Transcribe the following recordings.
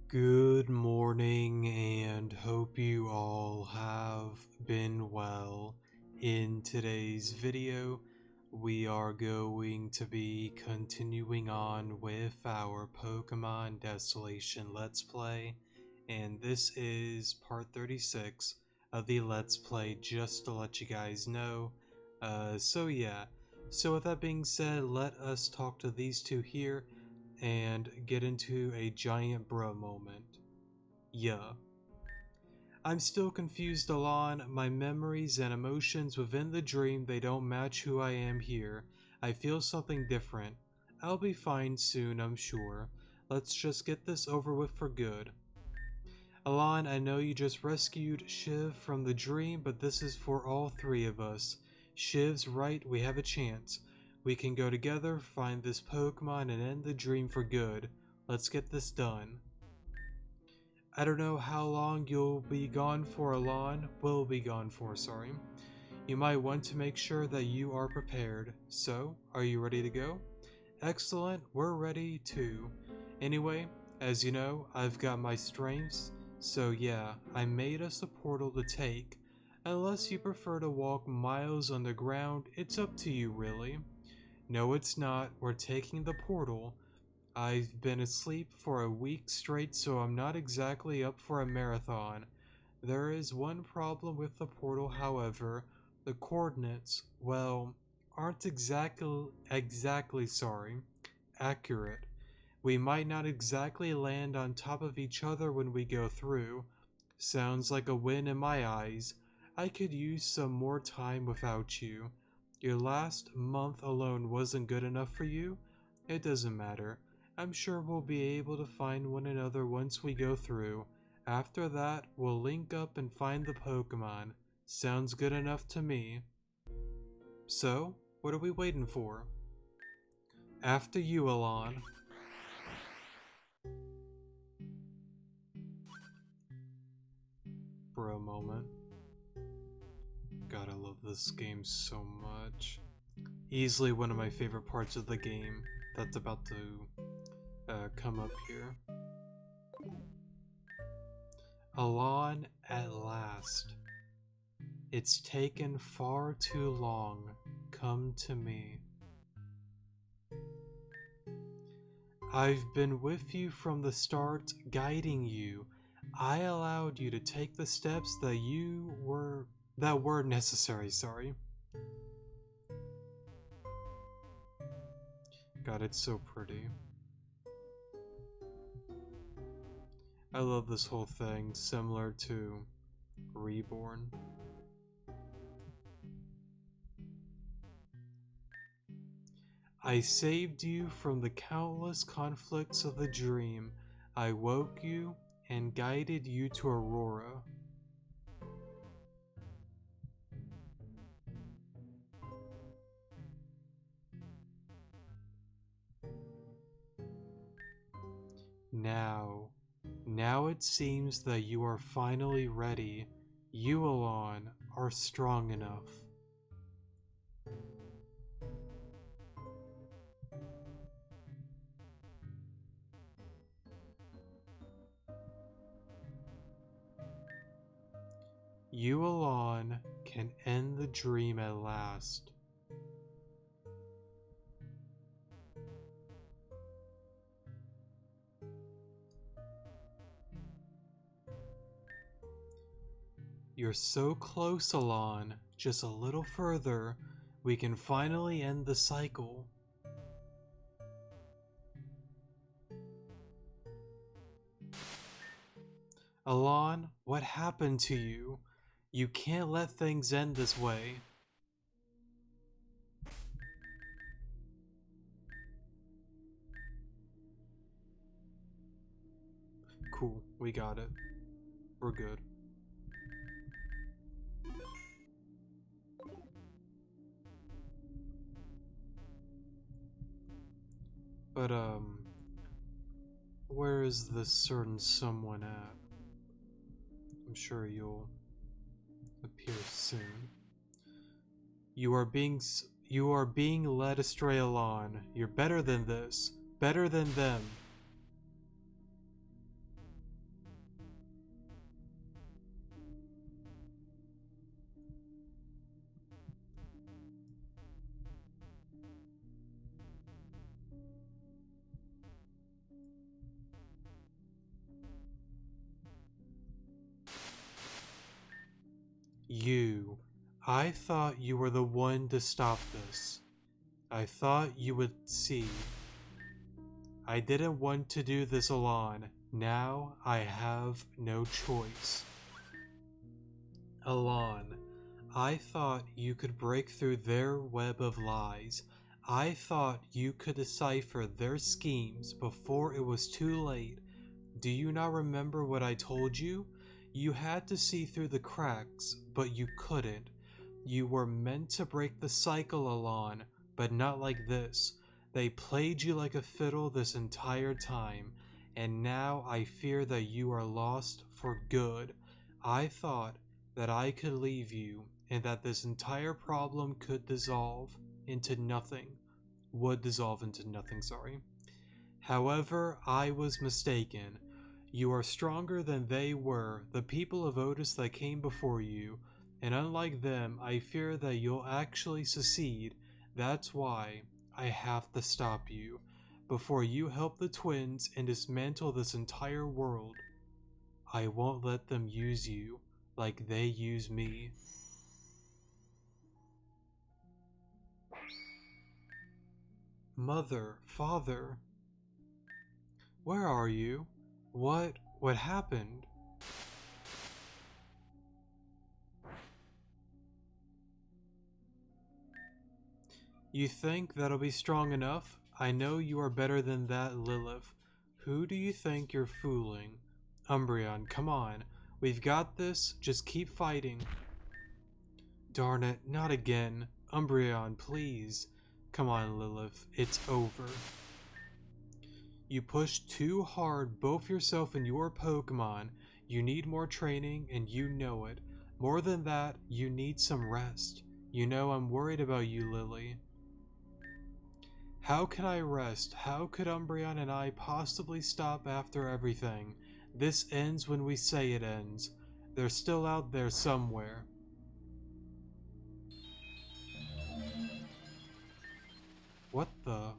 Good morning and hope you all have been well. In today's video, we are going to be continuing on with our Pokemon Desolation Let's Play, and this is part 36 of the Let's Play, just to let you guys know. So with that being said, let us talk to these two here and get into a giant bro moment. Yeah. I'm still confused, Alon. My memories and emotions within the dream, they don't match who I am here. I feel something different. I'll be fine soon, I'm sure. Let's just get this over with for good. Alon, I know you just rescued Shiv from the dream, but this is for all three of us. Shiv's right, we have a chance. We can go together, find this Pokemon, and end the dream for good. Let's get this done. I don't know how long you'll be gone for, Alon. Will be gone for, sorry. You might want to make sure that you are prepared. So, are you ready to go? Excellent, we're ready too. Anyway, as you know, I've got my strengths, so yeah, I made us a portal to take. Unless you prefer to walk miles underground, it's up to you really. No, it's not. We're taking the portal. I've been asleep for a week straight, so I'm not exactly up for a marathon. There is one problem with the portal, however. The coordinates, well, aren't exactly accurate. We might not exactly land on top of each other when we go through. Sounds like a win in my eyes. I could use some more time without you. Your last month alone wasn't good enough for you? It doesn't matter. I'm sure we'll be able to find one another once we go through. After that, we'll link up and find the Pokemon. Sounds good enough to me. So, what are we waiting for? After you, Alon. Bro moment. God, I love this game so much. Easily one of my favorite parts of the game that's about to come up here. Alon, at last. It's taken far too long. Come to me. I've been with you from the start, guiding you. I allowed you to take the steps that were necessary, sorry. God, it's so pretty. I love this whole thing, similar to Reborn. I saved you from the countless conflicts of the dream. I woke you and guided you to Aurora. Now it seems that you are finally ready. You, Alon, are strong enough. You, Alon, can end the dream at last. You're so close, Alon. Just a little further, we can finally end the cycle. Alon, what happened to you? You can't let things end this way. Cool, we got it. We're good. But, where is this certain someone at? I'm sure you'll appear soon. You are being led astray, Alon. You're better than this. Better than them. You. I thought you were the one to stop this. I thought you would see. I didn't want to do this alone. Now I have no choice. Alon, I thought you could break through their web of lies. I thought you could decipher their schemes before it was too late. Do you not remember what I told you? You had to see through the cracks, but you couldn't. You were meant to break the cycle, Alon, but not like this. They played you like a fiddle this entire time, and now I fear that you are lost for good. I thought that I could leave you, and that this entire problem could dissolve into nothing. Would dissolve into nothing, sorry. However, I was mistaken. You are stronger than they were, the people of Otis that came before you, and unlike them, I fear that you'll actually succeed. That's why I have to stop you, before you help the twins and dismantle this entire world. I won't let them use you like they use me. Mother, Father, where are you? What happened? You think that'll be strong enough? I know you are better than that, Lilith. Who do you think you're fooling? Umbreon, come on. We've got this, just keep fighting. Darn it, not again. Umbreon, please. Come on, Lilith, it's over. You pushed too hard, both yourself and your Pokemon. You need more training, and you know it. More than that, you need some rest. You know I'm worried about you, Lily. How can I rest? How could Umbreon and I possibly stop after everything? This ends when we say it ends. They're still out there somewhere. What the?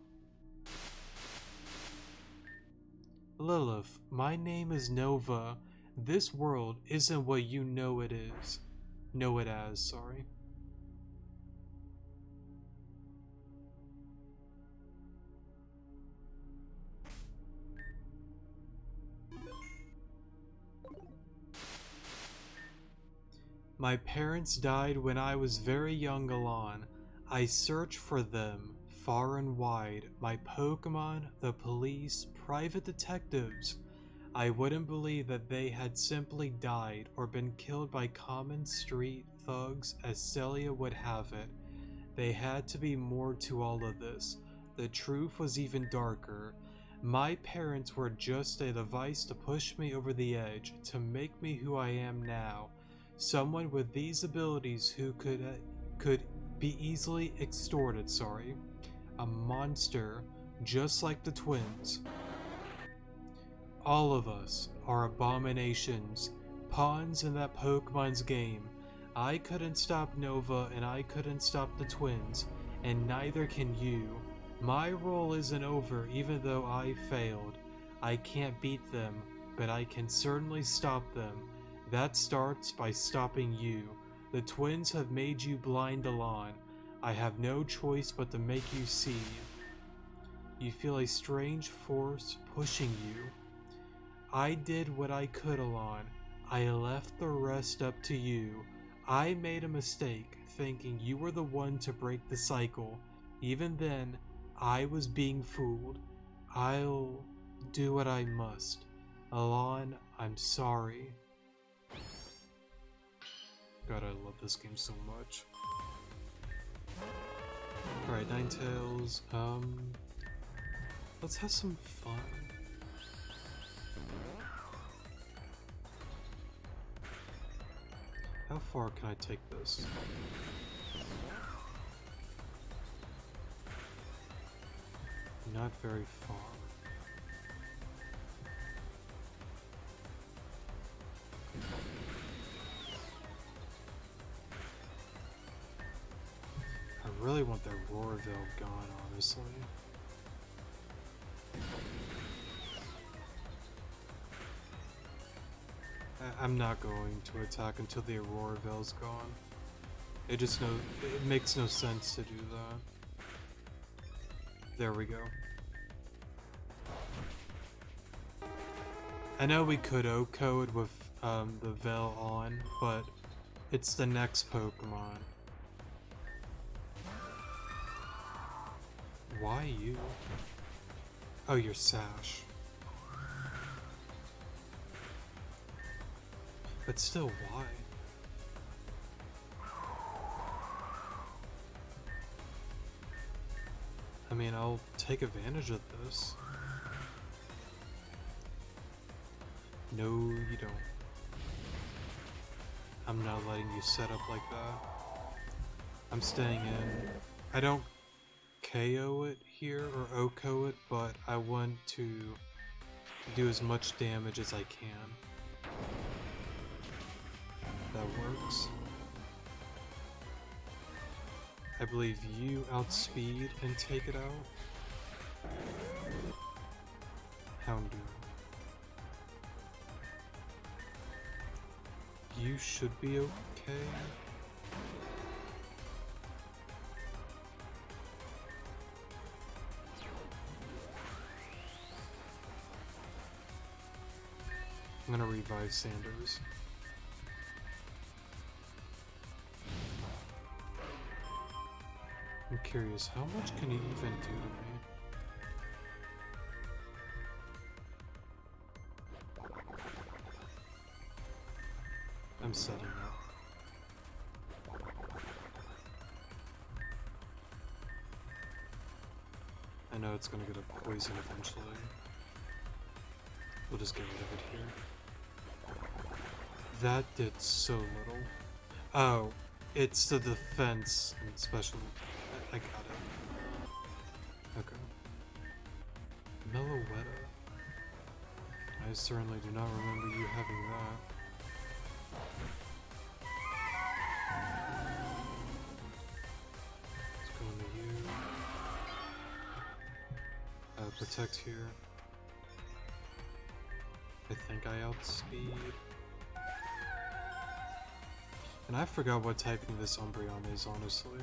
Lilith, my name is Nova. This world isn't what you know it is. Know it as, sorry. My parents died when I was very young, Alon. I searched for them far and wide. My Pokemon, the police, private detectives. I wouldn't believe that they had simply died or been killed by common street thugs as Celia would have it. They had to be more to all of this. The truth was even darker. My parents were just a device to push me over the edge, to make me who I am now. Someone with these abilities who could be easily extorted, sorry. A monster, just like the twins. All of us are abominations, pawns in that Pokemon's game. I couldn't stop Nova and I couldn't stop the twins, and neither can you. My role isn't over even though I failed. I can't beat them, but I can certainly stop them. That starts by stopping you. The twins have made you blind, Alon. I have no choice but to make you see. You feel a strange force pushing you. I did what I could, Alon. I left the rest up to you. I made a mistake, thinking you were the one to break the cycle. Even then, I was being fooled. I'll do what I must. Alon, I'm sorry. God, I love this game so much. Alright, Ninetales, let's have some fun. How far can I take this? Not very far. I really want that Roarville gone, honestly. I'm not going to attack until the Aurora Veil's gone. It makes no sense to do that. There we go. I know we could OHKO it with the Veil on, but it's the next Pokemon. Why you? Oh, you're Sash. But still, why? I mean, I'll take advantage of this. No, you don't. I'm not letting you set up like that. I'm staying in. I don't KO it here or OHKO it, but I want to do as much damage as I can. That works. I believe you outspeed and take it out. Houndoom. You should be okay. I'm gonna revive Sanders. I'm curious, how much can he even do to me? I'm setting up. I know it's gonna get a poison eventually. We'll just get rid of it here. That did so little. Oh, it's the defense and special. I got it. Okay. Meloetta. I certainly do not remember you having that. Let's go into you. Protect here. I think I outspeed. And I forgot what typing this Umbreon is, honestly.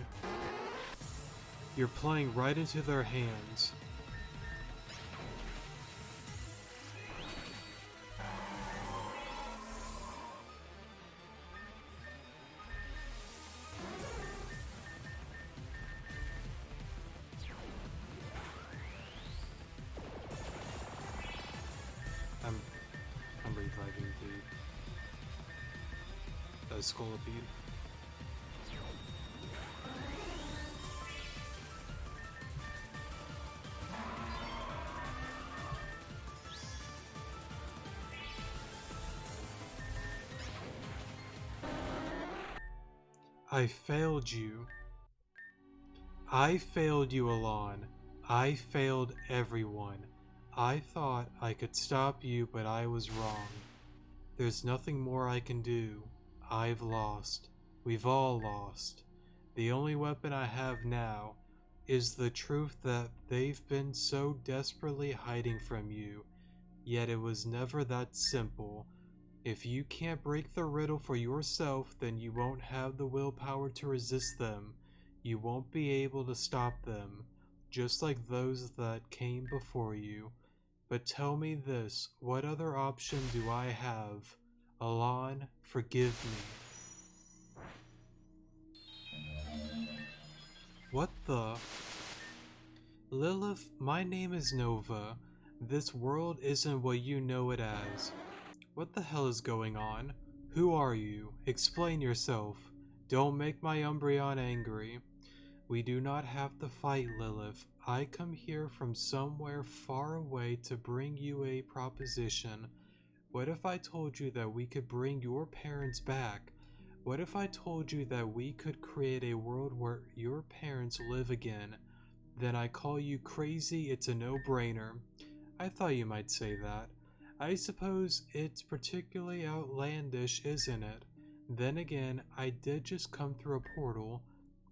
You're playing right into their hands. I'm reviving the Scolipede. I failed you. I failed you, Alon. I failed everyone. I thought I could stop you, but I was wrong. There's nothing more I can do. I've lost. We've all lost. The only weapon I have now is the truth that they've been so desperately hiding from you. Yet it was never that simple. If you can't break the riddle for yourself, then you won't have the willpower to resist them. You won't be able to stop them, just like those that came before you. But tell me this, what other option do I have? Alon, forgive me. What the? Lilith, my name is Nova. This world isn't what you know it as. What the hell is going on? Who are you? Explain yourself. Don't make my Umbreon angry. We do not have to fight, Lilith. I come here from somewhere far away to bring you a proposition. What if I told you that we could bring your parents back? What if I told you that we could create a world where your parents live again? Then I call you crazy, it's a no-brainer. I thought you might say that. I suppose it's particularly outlandish, isn't it? Then again, I did just come through a portal.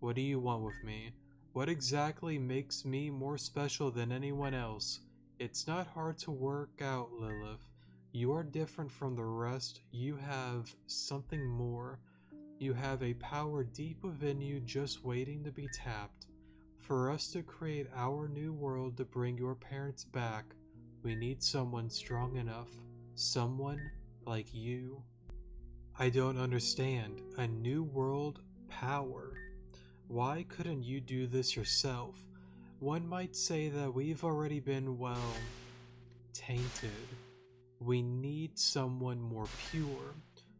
What do you want with me? What exactly makes me more special than anyone else? It's not hard to work out, Lilith. You are different from the rest. You have something more. You have a power deep within you just waiting to be tapped. For us to create our new world to bring your parents back, we need someone strong enough. Someone like you. I don't understand. A new world power. Why couldn't you do this yourself? One might say that we've already been, well, tainted. We need someone more pure.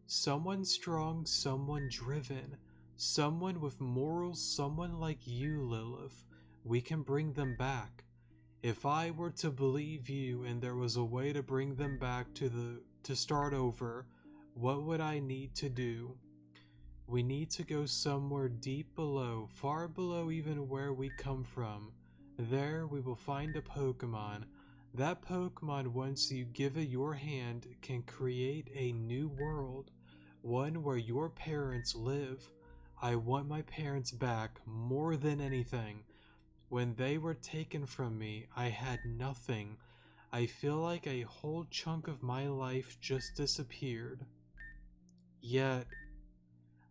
Someone strong, someone driven. Someone with morals, someone like you, Lilith. We can bring them back. If I were to believe you and there was a way to bring them back to start over, what would I need to do? We need to go somewhere deep below, far below even where we come from. There we will find a Pokemon. That Pokemon, once you give it your hand, can create a new world. One where your parents live. I want my parents back more than anything. When they were taken from me, I had nothing. I feel like a whole chunk of my life just disappeared. Yet,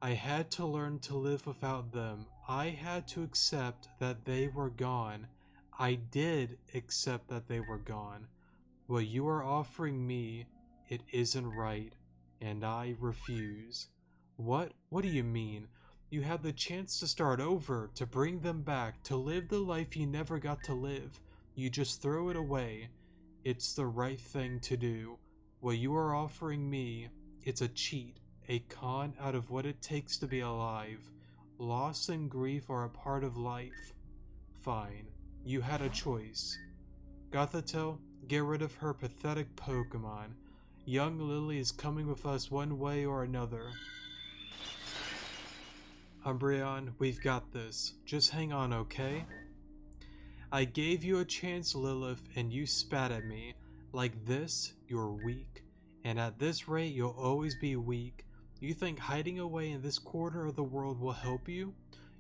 I had to learn to live without them. I had to accept that they were gone. I did accept that they were gone. What you are offering me, it isn't right, and I refuse. What do you mean? You had the chance to start over, to bring them back, to live the life you never got to live. You just throw it away. It's the right thing to do. What you are offering me, it's a cheat, a con out of what it takes to be alive. Loss and grief are a part of life. Fine, you had a choice. Gothitelle, get rid of her pathetic Pokemon. Young Lily is coming with us one way or another. Umbreon, we've got this. Just hang on, okay? I gave you a chance, Lilith, and you spat at me. Like this, you're weak. And at this rate, you'll always be weak. You think hiding away in this corner of the world will help you?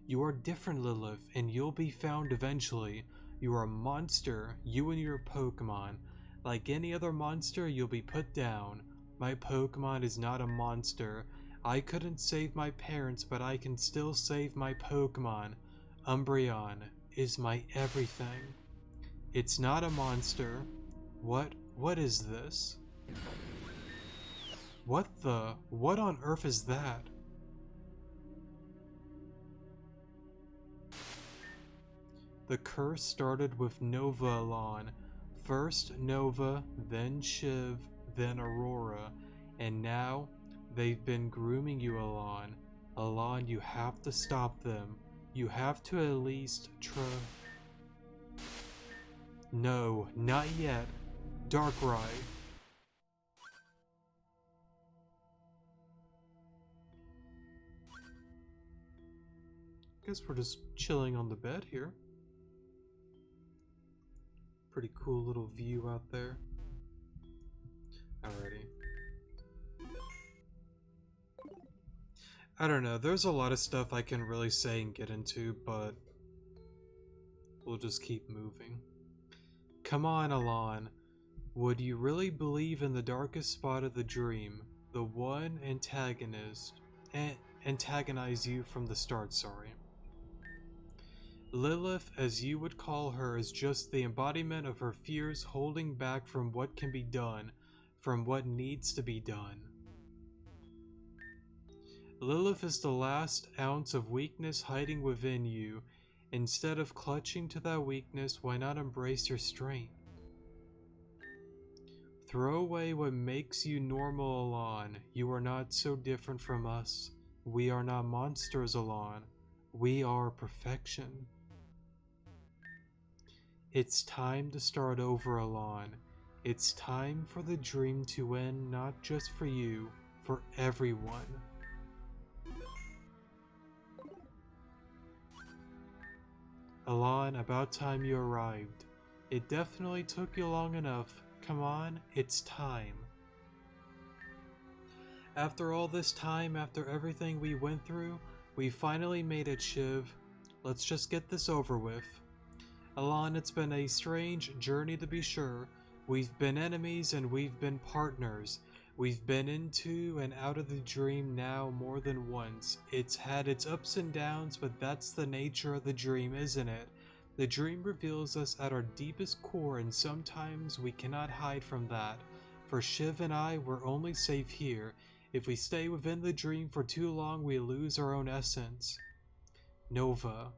You are different, Lilith, and you'll be found eventually. You are a monster, you and your Pokemon. Like any other monster, you'll be put down. My Pokemon is not a monster. I couldn't save my parents, but I can still save my Pokemon. Umbreon is my everything. It's not a monster. What is this? What on earth is that? The curse started with Nova Alon. First Nova, then Shiv, then Aurora, and now they've been grooming you, Alon. Alon, you have to stop them. You have to at least try. No, not yet. Darkrai. Guess we're just chilling on the bed here. Pretty cool little view out there. Alrighty. I don't know, there's a lot of stuff I can really say and get into, but we'll just keep moving. Come on, Alon. Would you really believe in the darkest spot of the dream? The one antagonize you from the start, sorry. Lilith, as you would call her, is just the embodiment of her fears holding back from what can be done, from what needs to be done. Lilith is the last ounce of weakness hiding within you. Instead of clutching to that weakness, why not embrace your strength? Throw away what makes you normal, Alon. You are not so different from us. We are not monsters, Alon. We are perfection. It's time to start over, Alon. It's time for the dream to end, not just for you, for everyone. Alon, about time you arrived. It definitely took you long enough. Come on, it's time. After all this time, after everything we went through, we finally made it, Shiv. Let's just get this over with. Alon, it's been a strange journey to be sure, We've been enemies and we've been partners. We've been into and out of the dream now more than once. It's had its ups and downs, but that's the nature of the dream, isn't it? The dream reveals us at our deepest core, and sometimes we cannot hide from that. For Shiv and I, we're only safe here. If we stay within the dream for too long, we lose our own essence. Nova.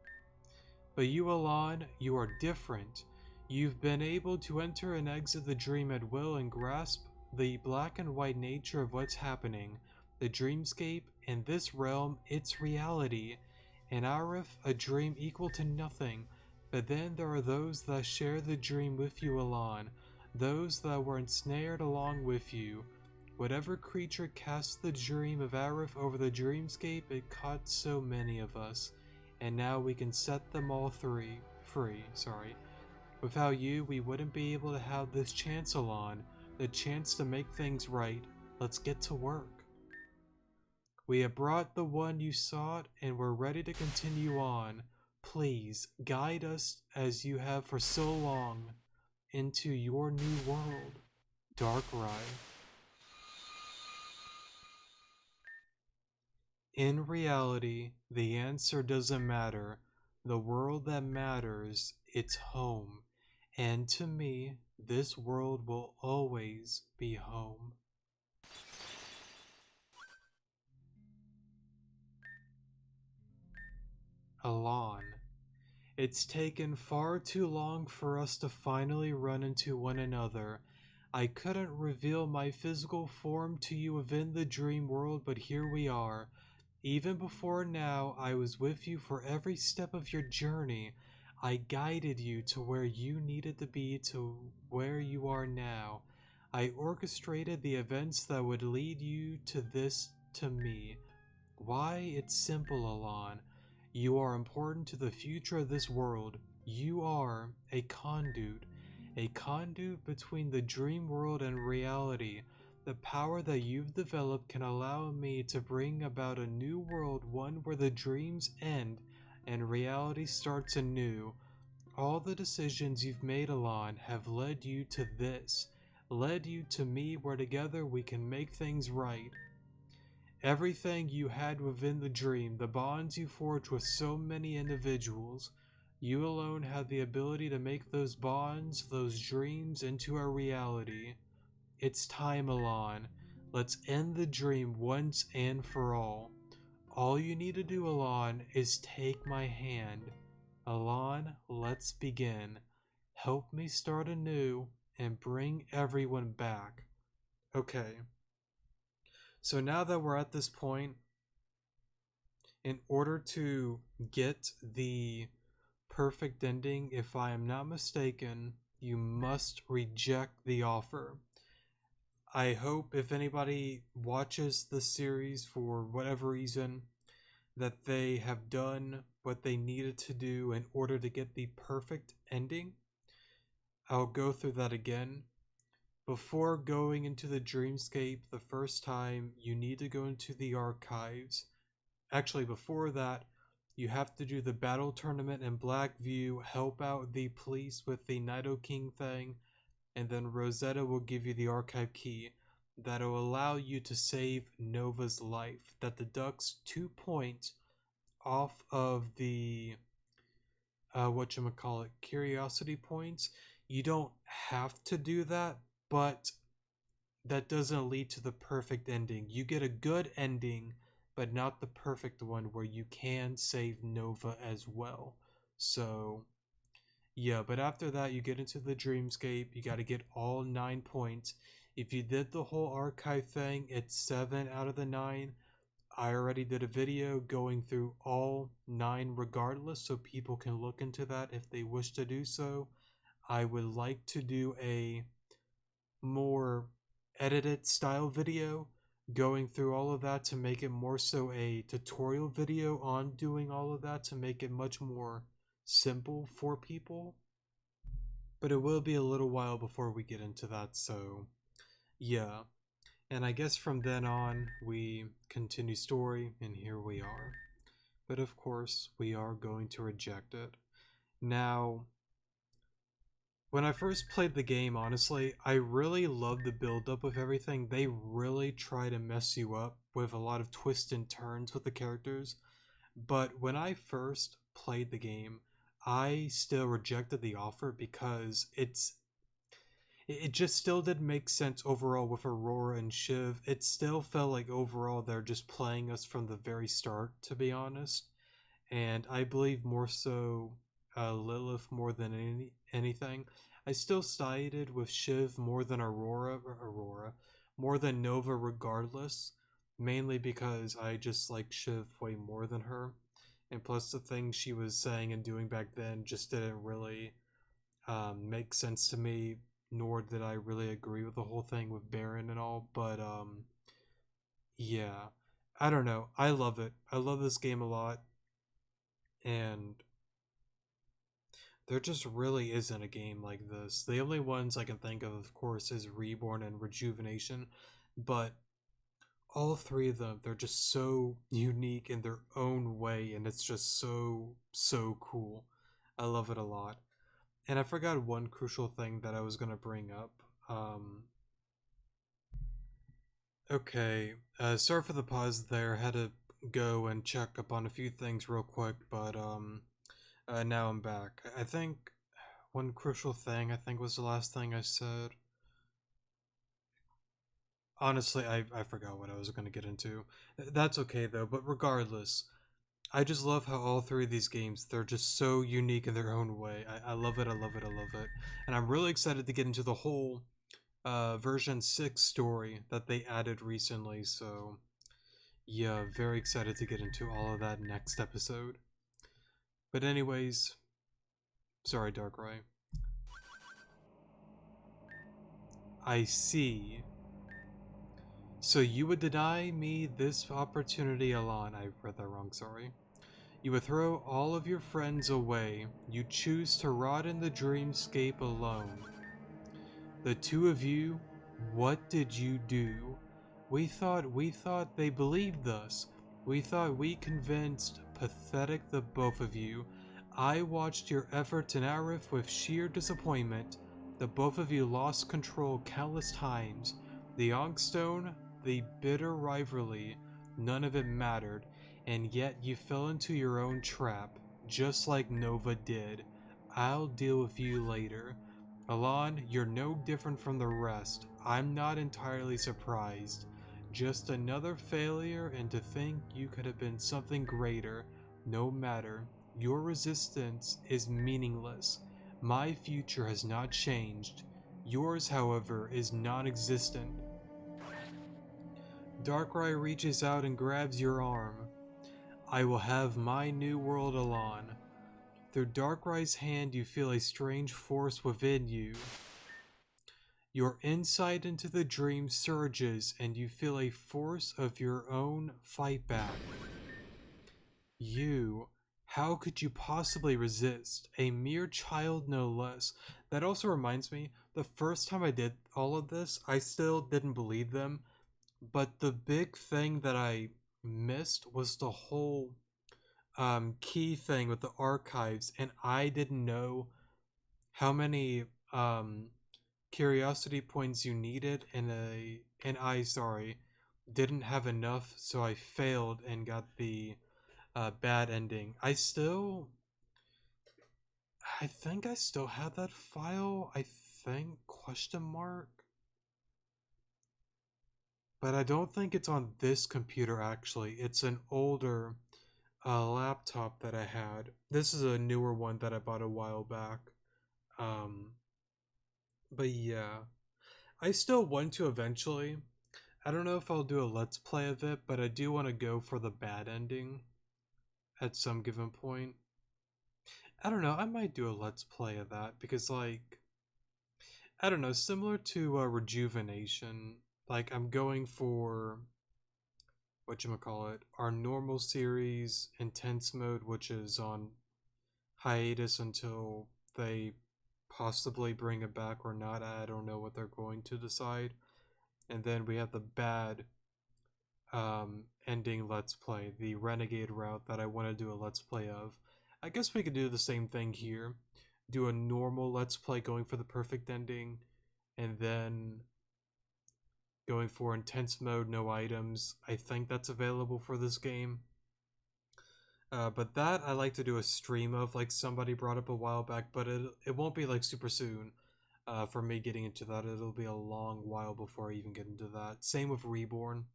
But you, Alon, you are different. You've been able to enter and exit the dream at will and grasp the black and white nature of what's happening. The dreamscape, in this realm, it's reality. In Arif, a dream equal to nothing. But then there are those that share the dream with you, Alon. Those that were ensnared along with you. Whatever creature cast the dream of Arif over the dreamscape, it caught so many of us. And now we can set them all free. Without you, we wouldn't be able to have this chance, Alon. The chance to make things right. Let's get to work. We have brought the one you sought, and we're ready to continue on. Please, guide us as you have for so long into your new world, Darkrai. In reality, the answer doesn't matter. The world that matters, it's home. And to me, this world will always be home. Alon. It's taken far too long for us to finally run into one another. I couldn't reveal my physical form to you within the dream world, but here we are. Even before now, I was with you for every step of your journey. I guided you to where you needed to be to where you are now. I orchestrated the events that would lead you to this, to me. Why, it's simple, Alon. You are important to the future of this world. You are a conduit between the dream world and reality. The power that you've developed can allow me to bring about a new world, one where the dreams end and reality starts anew. All the decisions you've made, Alon, have led you to this, led you to me, where together we can make things right. Everything you had within the dream, the bonds you forged with so many individuals, you alone had the ability to make those bonds, those dreams, into a reality. It's time, Alon. Let's end the dream once and for all. All you need to do, Alon, is take my hand. Alon, let's begin. Help me start anew and bring everyone back. Okay. So now that we're at this point, in order to get the perfect ending, if I am not mistaken, you must reject the offer. I hope if anybody watches the series for whatever reason, that they have done what they needed to do in order to get the perfect ending. I'll go through that again. Before going into the dreamscape the first time, you need to go into the archives. Actually, before that, you have to do the battle tournament in Blackview, help out the police with the Nido King thing, and then Rosetta will give you the archive key that'll allow you to save Nova's life. That deducts 2 points off of the curiosity points. You don't have to do that, but that doesn't lead to the perfect ending. You get a good ending, but not the perfect one where you can save Nova as well. So yeah, but after that you get into the dreamscape. You got to get all 9 points. If you did the whole archive thing, it's 7 out of the 9. I already did a video going through all 9 regardless, so people can look into that if they wish to do so. I would like to do a more edited style video going through all of that to make it more so a tutorial video on doing all of that to make it much more simple for people. But it will be a little while before we get into that, so yeah. And I guess from then on, we continue story, and here we are. But of course, we are going to reject it. Now, when I first played the game, honestly, I really loved the build up of everything. They really try to mess you up with a lot of twists and turns with the characters. But when I first played the game, I still rejected the offer because it just still didn't make sense overall with Aurora and Shiv. It still felt like overall they're just playing us from the very start, to be honest. And I believe more so Lilith more than anything. I still sided with Shiv more than Aurora, more than Nova, regardless. Mainly because I just like Shiv way more than her, and plus the things she was saying and doing back then just didn't really make sense to me. Nor did I really agree with the whole thing with Baron and all. But yeah, I don't know. I love it. I love this game a lot, and there just really isn't a game like this. The only ones I can think of course, is Reborn and Rejuvenation, but all three of them, they're just so unique in their own way, and it's just so cool. I love it a lot. And I forgot one crucial thing that I was gonna bring up. Um, okay, sorry for the pause there. Had to go and check up on a few things real quick, but now I'm back. I think one crucial thing, I think, was the last thing I said. Honestly, I forgot what I was going to get into. That's okay though, but regardless, I just love how all three of these games, they're just so unique in their own way. I love it, I love it, I love it. And I'm really excited to get into the whole version 6 story that they added recently, so yeah, very excited to get into all of that next episode. But anyways, sorry Darkrai. I see. So you would deny me this opportunity, Alon. I read that wrong, sorry. You would throw all of your friends away. You choose to rot in the dreamscape alone. The two of you, what did you do? We thought they believed us. We thought we convinced pathetic the both of you. I watched your efforts in Arif with sheer disappointment. The both of you lost control countless times. The Youngstone, the bitter rivalry, none of it mattered, and yet you fell into your own trap, just like Nova did. I'll deal with you later. Alon, you're no different from the rest. I'm not entirely surprised. Just another failure, and to think you could have been something greater. No matter. Your resistance is meaningless. My future has not changed. Yours, however, is non existent. Darkrai reaches out and grabs your arm. I will have my new world, Alon. Through Darkrai's hand, you feel a strange force within you. Your insight into the dream surges, and you feel a force of your own fight back. You, how could you possibly resist? A mere child, no less. That also reminds me, the first time I did all of this, I still didn't believe them. But the big thing that I missed was the whole key thing with the archives, and I didn't know how many curiosity points you needed, and I sorry didn't have enough, so I failed and got the bad ending. I think I still have that file. I think question mark, but I don't think it's on this computer. Actually, it's an older laptop that I had. This is a newer one that I bought a while back. Um, but yeah, I still want to eventually. I don't know if I'll do a let's play of it, but I do want to go for the bad ending at some given point. I don't know, I might do a let's play of that because, like, I don't know, similar to Rejuvenation, like, I'm going for whatchamacallit, our normal series intense mode, which is on hiatus until they possibly bring it back or not. I don't know what they're going to decide. And then we have the bad ending let's play, the renegade route that I want to do a let's play of. I guess we could do the same thing here. do a normal Let's Play going for the perfect ending, and then going for intense mode, no items. I think that's available for this game. But that I like to do a stream of, like somebody brought up a while back, but it won't be like super soon. For me getting into that, it'll be a long while before I even get into that. Same with Reborn.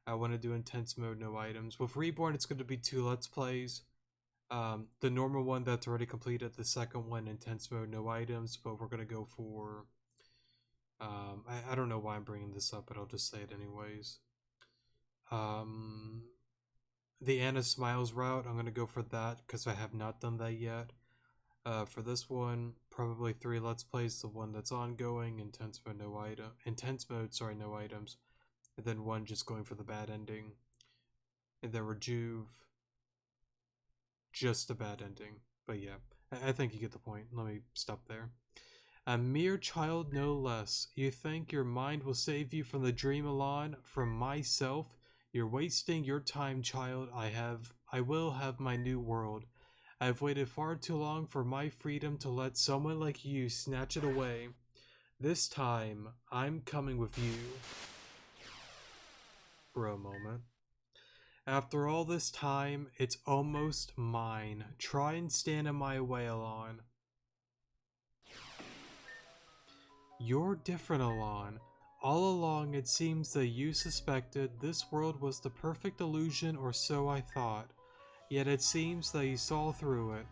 I want to do intense mode, no items. With Reborn, it's going to be 2 Let's Plays. The normal one that's already completed, the second one, intense mode, no items, but we're going to go for... I don't know why I'm bringing this up, but I'll just say it anyways. The Anna Smiles route, I'm going to go for that, because I have not done that yet. For this one, probably 3 Let's Plays, the one that's ongoing, intense mode, no items, and then 1 just going for the bad ending, and then Rejuve, just a bad ending. But yeah, I think you get the point. Let me stop there. A mere child no less. You think your mind will save you from the dream, Alon? From myself? You're wasting your time, child. I will have my new world. I've waited far too long for my freedom to let someone like you snatch it away. This time, I'm coming with you. Bro moment. After all this time, it's almost mine. Try and stand in my way, Alon. You're different, Alon. All along, it seems that you suspected this world was the perfect illusion, or so I thought. Yet it seems that you saw through it.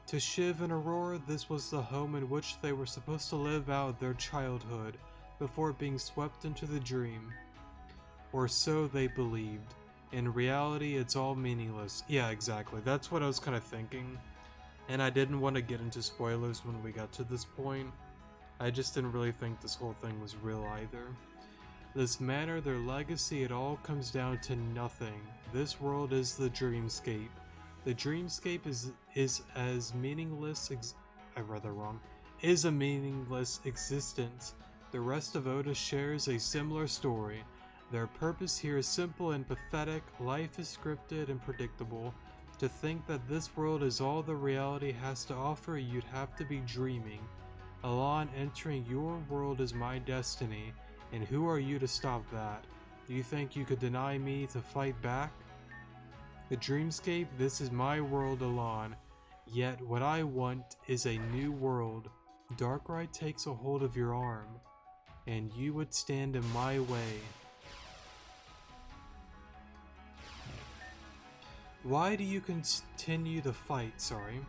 To Shiv and Aurora, this was the home in which they were supposed to live out their childhood, before being swept into the dream. Or so they believed. In reality, it's all meaningless. Yeah, exactly. That's what I was kind of thinking. And I didn't want to get into spoilers when we got to this point. I just didn't really think this whole thing was real either. This manor, their legacy, it all comes down to nothing. This world is the dreamscape. The dreamscape is as meaningless is a meaningless existence. The rest of Oda shares a similar story. Their purpose here is simple and pathetic. Life is scripted and predictable. To think that this world is all the reality has to offer, you'd have to be dreaming. Alon, entering your world is my destiny, and who are you to stop that? Do you think you could deny me to fight back? The dreamscape, this is my world, Alon. Yet what I want is a new world. Darkrai takes a hold of your arm, and you would stand in my way. Why do you continue the fight, sorry?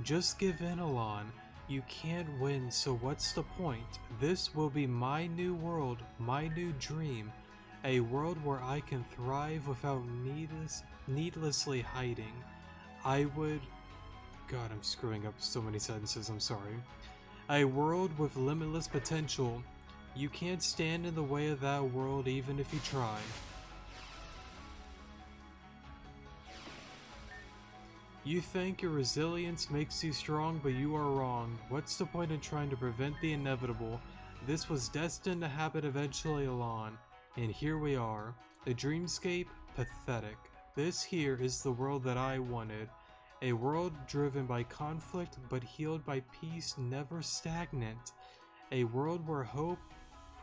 Just give in, Alon. You can't win, so what's the point? This will be my new world, my new dream. A world where I can thrive without needlessly hiding. I would... God, I'm screwing up so many sentences, I'm sorry. A world with limitless potential. You can't stand in the way of that world even if you try. You think your resilience makes you strong, but you are wrong. What's the point in trying to prevent the inevitable? This was destined to happen eventually, Alon. And here we are. The dreamscape? Pathetic. This here is the world that I wanted. A world driven by conflict, but healed by peace, never stagnant. A world where hope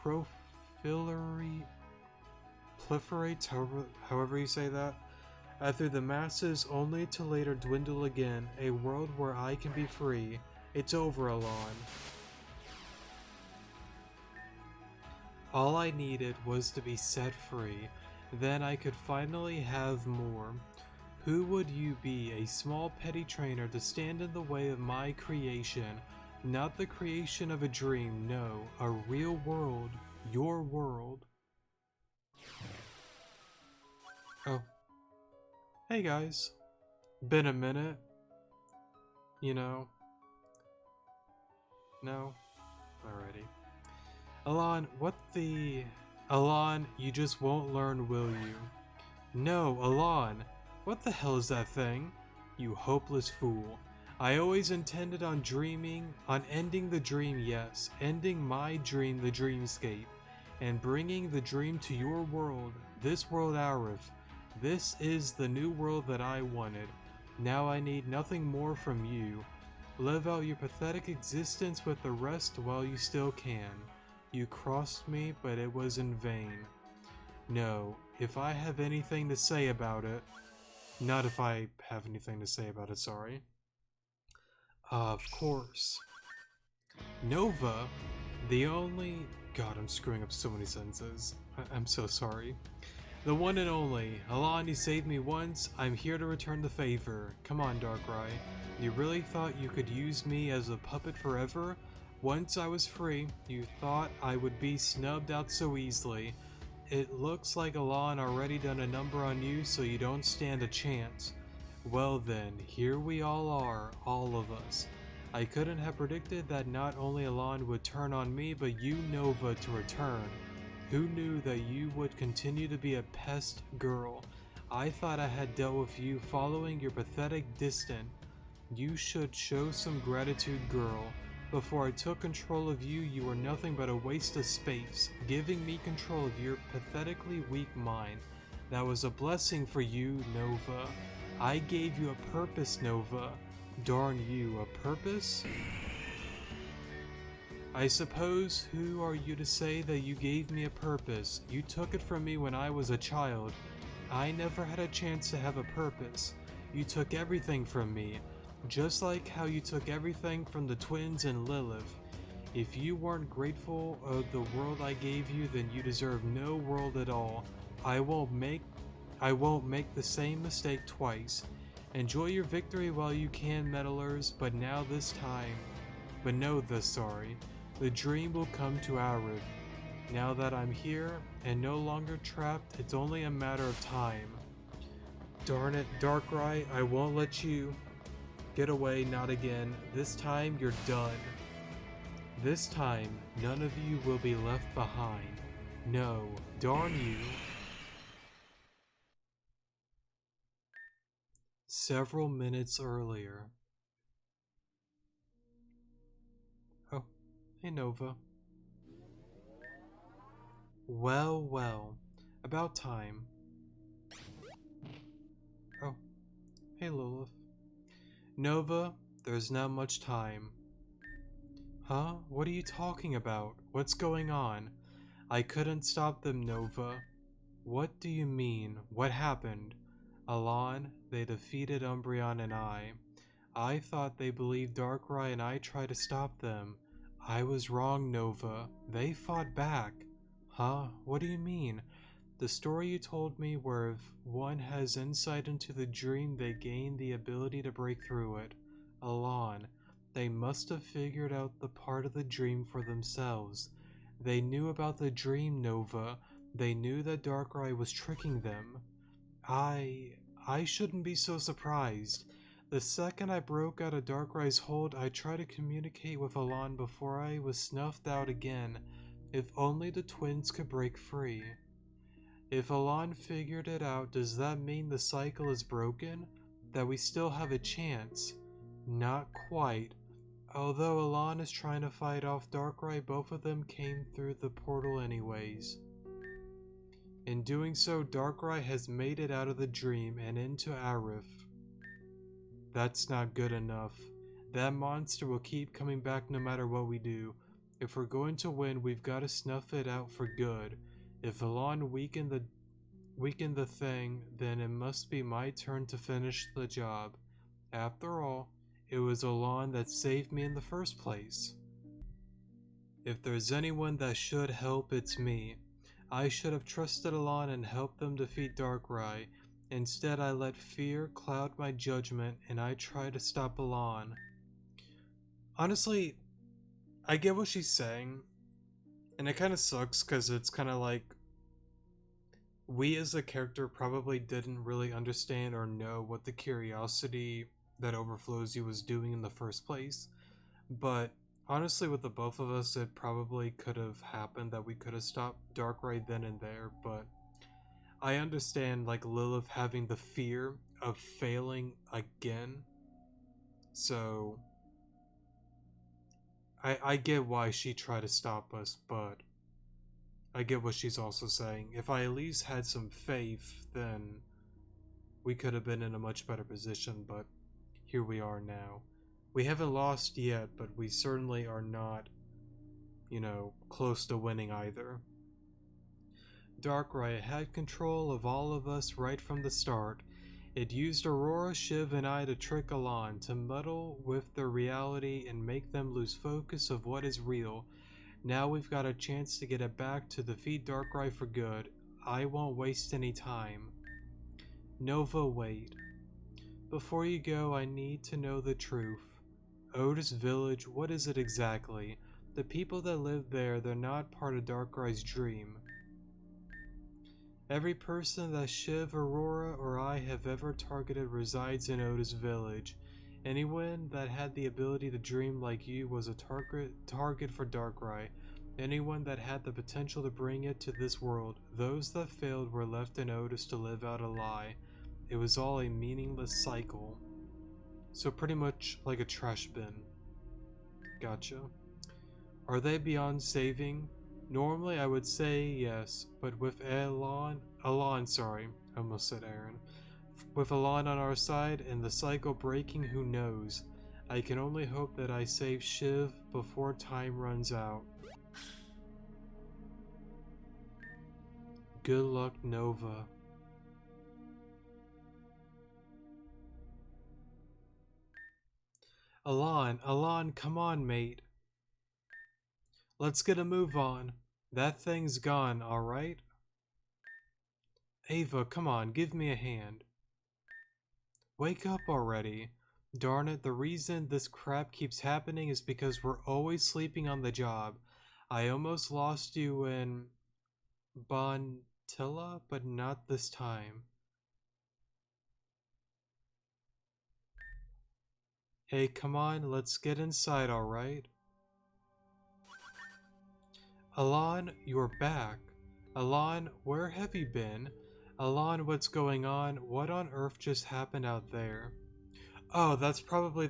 proliferates, however you say that, through the masses, only to later dwindle again. A world where I can be free. It's over, Alon. All I needed was to be set free. Then I could finally have more. Who would you be, a small petty trainer, to stand in the way of my creation? Not the creation of a dream, no. A real world. Your world. Oh. Hey guys, been a minute, you know, no, alrighty. Alon, Alon, you just won't learn, will you? No, Alon, what the hell is that thing? You hopeless fool. I always intended on ending the dream, yes, ending my dream, the dreamscape, and bringing the dream to your world, this world Arif. This is the new world that I wanted. Now I need nothing more from you. Live out your pathetic existence with the rest while you still can. You crossed me, but it was in vain. No, if I have anything to say about it, not if I have anything to say about it, sorry. Of course. Nova, the only... God, I'm screwing up so many sentences. I'm so sorry. The one and only. Alon, you saved me once. I'm here to return the favor. Come on, Darkrai. You really thought you could use me as a puppet forever? Once I was free, you thought I would be snubbed out so easily. It looks like Alon already done a number on you, so you don't stand a chance. Well then, here we all are, all of us. I couldn't have predicted that not only Alon would turn on me, but you, Nova, to return. Who knew that you would continue to be a pest girl? I thought I had dealt with you following your pathetic distance. You should show some gratitude, girl. Before I took control of you, you were nothing but a waste of space, giving me control of your pathetically weak mind. That was a blessing for you, Nova. I gave you a purpose, Nova. Darn you, a purpose? I suppose, who are you to say that you gave me a purpose? You took it from me when I was a child. I never had a chance to have a purpose. You took everything from me, just like how you took everything from the twins and Lilith. If you weren't grateful of the world I gave you, then you deserve no world at all. I won't make the same mistake twice. Enjoy your victory while you can, meddlers, but know this, the dream will come to Arif. Now that I'm here, and no longer trapped, it's only a matter of time. Darn it, Darkrai, I won't let you get away, not again. This time, you're done. This time, none of you will be left behind. No, darn you. Several minutes earlier. Oh, hey Nova. Well, well, about time. Oh, hey Lilith. Nova, there's not much time. Huh? What are you talking about? What's going on? I couldn't stop them, Nova. What do you mean? What happened? Alon, they defeated Umbreon and I thought they believed Darkrai and I tried to stop them. I was wrong, Nova. They fought back. Huh? What do you mean? The story you told me where if one has insight into the dream, they gain the ability to break through it. Alon, they must have figured out the part of the dream for themselves. They knew about the dream, Nova. They knew that Darkrai was tricking them. I shouldn't be so surprised. The second I broke out of Darkrai's hold, I tried to communicate with Alon before I was snuffed out again. If only the twins could break free. If Alon figured it out, does that mean the cycle is broken? That we still have a chance? Not quite. Although Alon is trying to fight off Darkrai, both of them came through the portal anyways. In doing so, Darkrai has made it out of the dream and into Arif. That's not good enough. That monster will keep coming back no matter what we do. If we're going to win, we've got to snuff it out for good. If Alon weakened the thing, then it must be my turn to finish the job. After all, it was Alon that saved me in the first place. If there's anyone that should help, it's me. I should have trusted Alon and helped them defeat Darkrai. Instead, I let fear cloud my judgment and I try to stop Alon. Honestly, I get what she's saying. And it kind of sucks because it's kind of like we as a character probably didn't really understand or know what the curiosity that overflows you was doing in the first place. But honestly, with the both of us, it probably could have happened that we could have stopped Darkrai then and there, but I understand like Lilith having the fear of failing again. So I get why she tried to stop us, but I get what she's also saying. If I at least had some faith, then we could have been in a much better position, but here we are now. We haven't lost yet, but we certainly are not, close to winning either. Darkrai had control of all of us right from the start. It used Aurora, Shiv, and I to trick Alon, to muddle with their reality and make them lose focus of what is real. Now we've got a chance to get it back to defeat Darkrai for good. I won't waste any time. Nova, wait. Before you go, I need to know the truth. Otis Village, what is it exactly? The people that live there, they're not part of Darkrai's dream. Every person that Shiv, Aurora, or I have ever targeted resides in Otis Village. Anyone that had the ability to dream like you was a target for Darkrai. Anyone that had the potential to bring it to this world. Those that failed were left in Otis to live out a lie. It was all a meaningless cycle. So pretty much like a trash bin. Gotcha. Are they beyond saving? Normally I would say yes, but with Alon, sorry, I almost said Aaron. With Alon on our side and the cycle breaking, who knows? I can only hope that I save Shiv before time runs out. Good luck, Nova. Alon, come on, mate. Let's get a move on. That thing's gone, alright? Ava, come on, give me a hand. Wake up already. Darn it, the reason this crap keeps happening is because we're always sleeping on the job. I almost lost you in Bontilla, but not this time. Hey, come on, let's get inside, alright? Alon, you're back. Alon, where have you been? Alon, what's going on? What on earth just happened out there? Oh, that's probably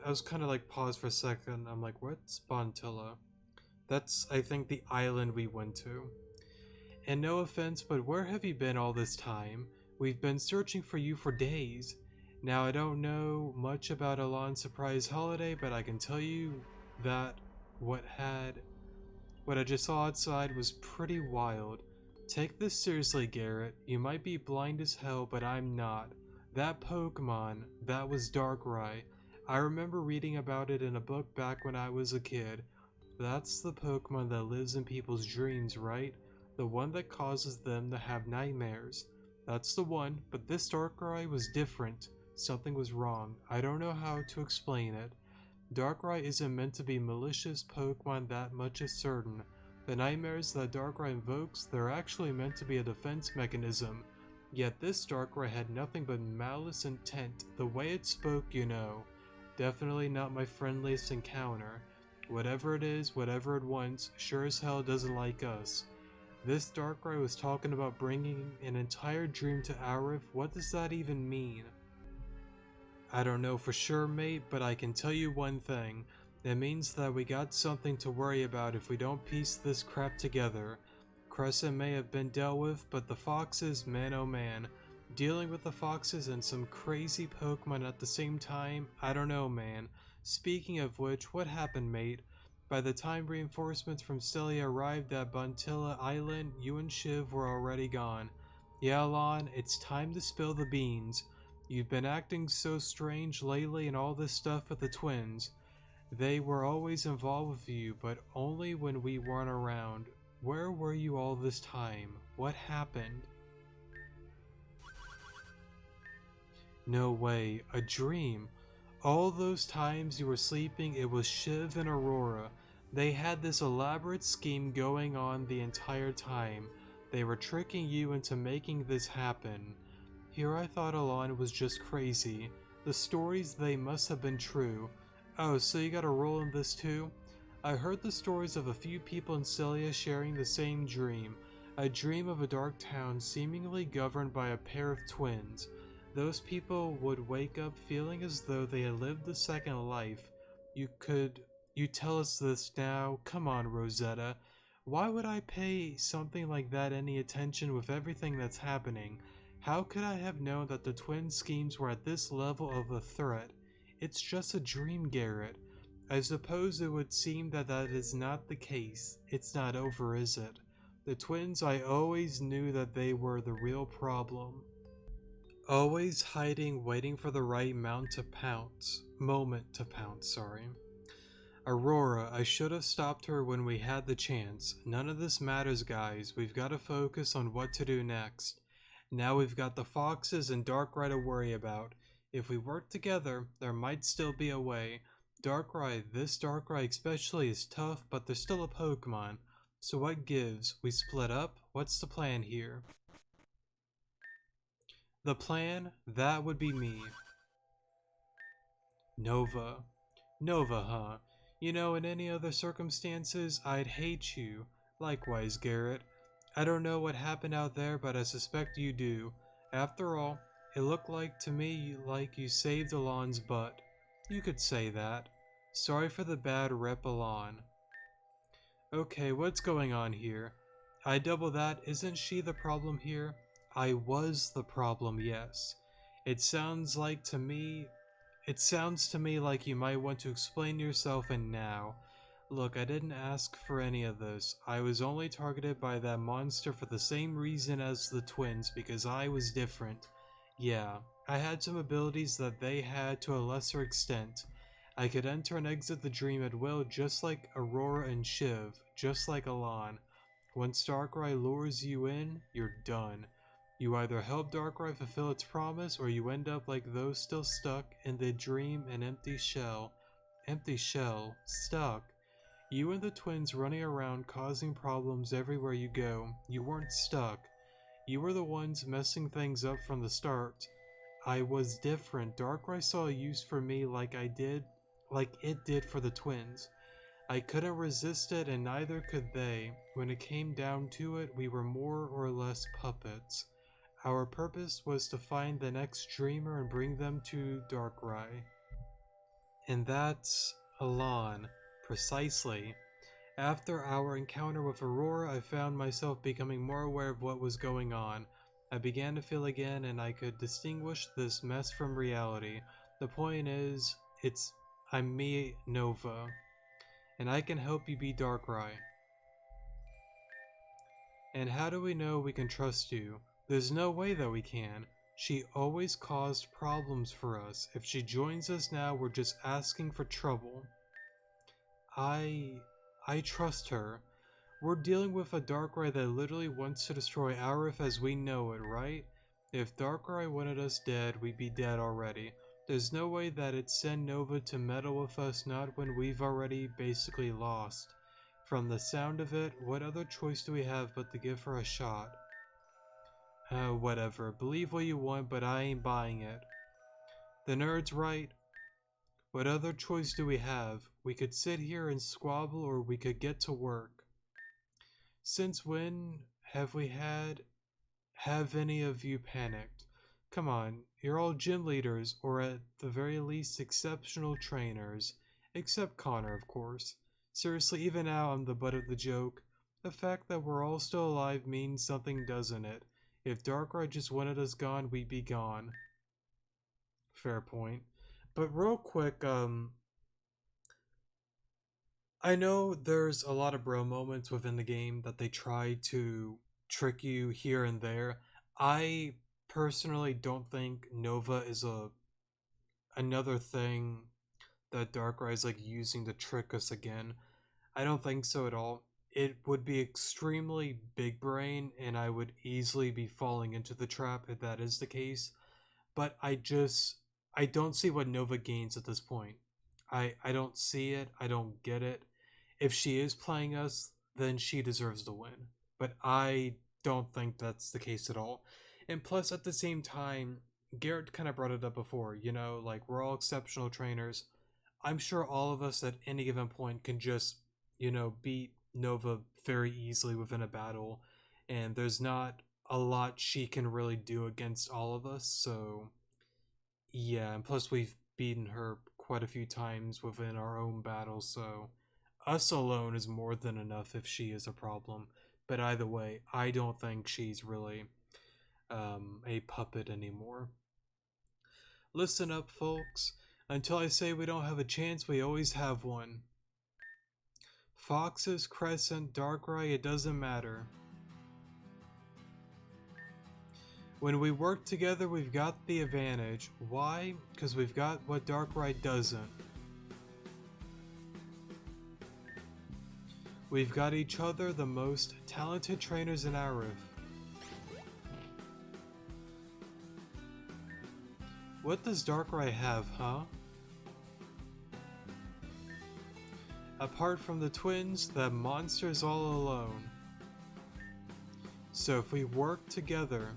I was kind of like paused for a second. I'm like, what's Bontilla? That's, I think, the island we went to. And no offense, but where have you been all this time? We've been searching for you for days. Now, I don't know much about Alon's surprise holiday, but I can tell you that what I just saw outside was pretty wild. Take this seriously, Garrett. You might be blind as hell, but I'm not. That Pokemon, that was Darkrai. I remember reading about it in a book back when I was a kid. That's the Pokemon that lives in people's dreams, right? The one that causes them to have nightmares. That's the one, but this Darkrai was different. Something was wrong. I don't know how to explain it. Darkrai isn't meant to be malicious Pokemon, that much is certain. The nightmares that Darkrai invokes, they're actually meant to be a defense mechanism. Yet this Darkrai had nothing but malice intent, the way it spoke, you know. Definitely not my friendliest encounter. Whatever it is, whatever it wants, sure as hell doesn't like us. This Darkrai was talking about bringing an entire dream to Arif. What does that even mean? I don't know for sure, mate, but I can tell you one thing. It means that we got something to worry about if we don't piece this crap together. Crescent may have been dealt with, but the foxes, man oh man. Dealing with the foxes and some crazy Pokemon at the same time, I don't know, man. Speaking of which, what happened, mate? By the time reinforcements from Celia arrived at Bontilla Island, you and Shiv were already gone. Yeah, Alon, it's time to spill the beans. You've been acting so strange lately and all this stuff with the twins. They were always involved with you, but only when we weren't around. Where were you all this time? What happened? No way, a dream. All those times you were sleeping, it was Shiv and Aurora. They had this elaborate scheme going on the entire time. They were tricking you into making this happen. Here I thought Alon was just crazy. The stories, they must have been true. Oh, so you got a role in this too? I heard the stories of a few people in Celia sharing the same dream. A dream of a dark town seemingly governed by a pair of twins. Those people would wake up feeling as though they had lived a second life. You tell us this now? Come on, Rosetta. Why would I pay something like that any attention with everything that's happening? How could I have known that the twin schemes were at this level of a threat? It's just a dream, Garrett. I suppose it would seem that that is not the case. It's not over, is it? The twins, I always knew that they were the real problem. Always hiding, waiting for the right moment to pounce, sorry. Aurora, I should have stopped her when we had the chance. None of this matters, guys. We've got to focus on what to do next. Now we've got the foxes and Darkrai to worry about. If we work together, there might still be a way. This Darkrai especially is tough, but there's still a Pokemon. So what gives? We split up? What's the plan here? The plan? That would be me. Nova. Nova, huh? You know, in any other circumstances, I'd hate you. Likewise, Garrett. I don't know what happened out there, but I suspect you do. After all, it looked like to me like you saved Alon's butt. You could say that. Sorry for the bad rep, Alon. Okay, what's going on here? I double that, isn't she the problem here? I was the problem, yes. It sounds to me like you might want to explain yourself, and now. Look, I didn't ask for any of this. I was only targeted by that monster for the same reason as the twins, because I was different. Yeah, I had some abilities that they had to a lesser extent. I could enter and exit the dream at will, just like Aurora and Shiv, just like Alon. Once Darkrai lures you in, you're done. You either help Darkrai fulfill its promise, or you end up like those still stuck in the dream, an empty shell. Empty shell? Stuck? You and the twins running around causing problems everywhere you go. You weren't stuck. You were the ones messing things up from the start. I was different. Darkrai saw a use for me like it did for the twins. I couldn't resist it, and neither could they. When it came down to it, we were more or less puppets. Our purpose was to find the next dreamer and bring them to Darkrai. And that's Alon. Precisely. After our encounter with Aurora, I found myself becoming more aware of what was going on. I began to feel again, and I could distinguish this mess from reality. The point is, I'm me, Nova, and I can help you be Darkrai. And how do we know we can trust you? There's no way that we can. She always caused problems for us. If she joins us now, we're just asking for trouble. I trust her. We're dealing with a Darkrai that literally wants to destroy our Earth as we know it, right? If Darkrai wanted us dead, we'd be dead already. There's no way that it'd send Nova to meddle with us, not when we've already basically lost. From the sound of it, what other choice do we have but to give her a shot? Whatever. Believe what you want, but I ain't buying it. The nerd's right. What other choice do we have? We could sit here and squabble, or we could get to work. Since when have any of you panicked? Come on, you're all gym leaders, or at the very least exceptional trainers. Except Connor, of course. Seriously, even now I'm the butt of the joke. The fact that we're all still alive means something, doesn't it? If Darkrai just wanted us gone, we'd be gone. Fair point. But real quick, I know there's a lot of bro moments within the game that they try to trick you here and there. I personally don't think Nova is another thing that Darkrai is using to trick us again. I don't think so at all. It would be extremely big brain, and I would easily be falling into the trap if that is the case. But I don't see what Nova gains at this point. I don't see it. I don't get it. If she is playing us, then she deserves to win. But I don't think that's the case at all. And plus, at the same time, Garrett kind of brought it up before, we're all exceptional trainers. I'm sure all of us at any given point can just, beat Nova very easily within a battle. And there's not a lot she can really do against all of us, so yeah, and plus we've beaten her quite a few times within our own battles, so us alone is more than enough if she is a problem. But either way, I don't think she's really a puppet anymore. Listen up, folks. Until I say we don't have a chance, we always have one. Foxes, Crescent, Darkrai, it doesn't matter. When we work together, we've got the advantage. Why? Because we've got what Darkrai doesn't. We've got each other, the most talented trainers in Arif. What does Darkrai have, huh? Apart from the twins, that monster's all alone. So if we work together,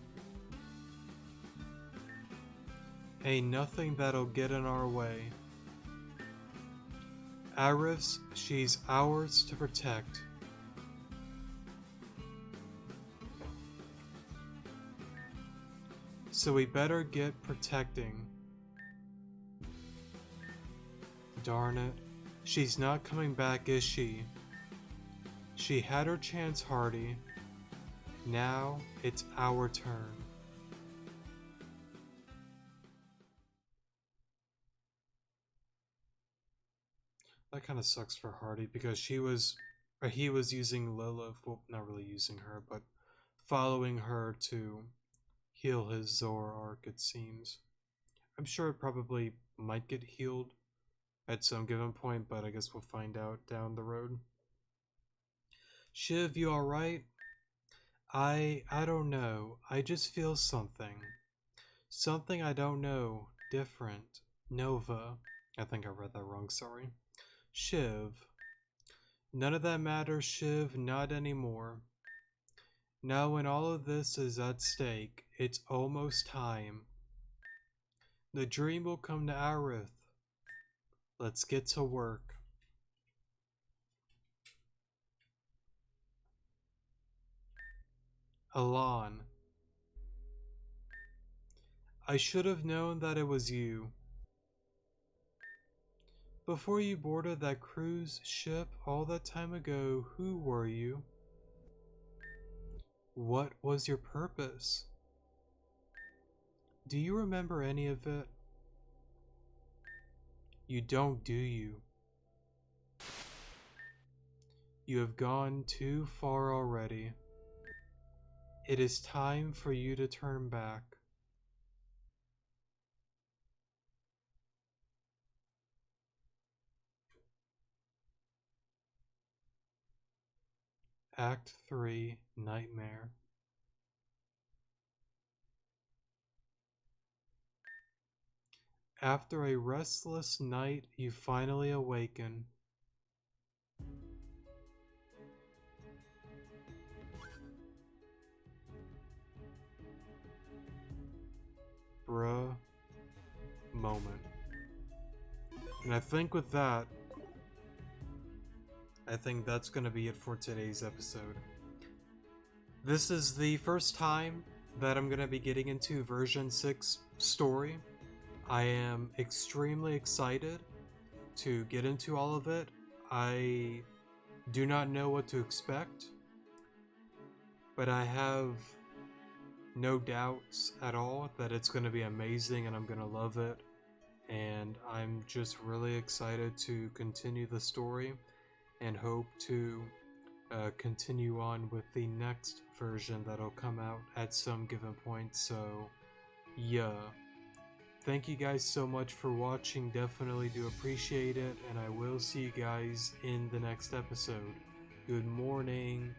ain't nothing that'll get in our way. Arif's, she's ours to protect. So we better get protecting. Darn it. She's not coming back, is she? She had her chance, Hardy. Now it's our turn. That kind of sucks for Hardy because he was using Lilith, well, not really using her, but following her to heal his Zoroark, it seems. I'm sure it probably might get healed at some given point, but I guess we'll find out down the road. Shiv, you alright? I don't know. I just feel something. Something I don't know. Different. Nova. I think I read that wrong, sorry. Shiv. None of that matters, Shiv, not anymore. Now when all of this is at stake, it's almost time. The dream will come to Arith. Let's get to work. Alon. I should have known that it was you. Before you boarded that cruise ship all that time ago, who were you? What was your purpose? Do you remember any of it? You don't, do you? You have gone too far already. It is time for you to turn back. Act 3, Nightmare. After a restless night, you finally awaken. Bruh moment. And I think with that, I think that's gonna be it for today's episode. This is the first time that I'm gonna be getting into version 6 story. I am extremely excited to get into all of it. I do not know what to expect, but I have no doubts at all that it's going to be amazing and I'm going to love it. And I'm just really excited to continue the story and hope to continue on with the next version that'll come out at some given point. So yeah, thank you guys so much for watching. Definitely do appreciate it, and I will see you guys in the next episode. Good morning.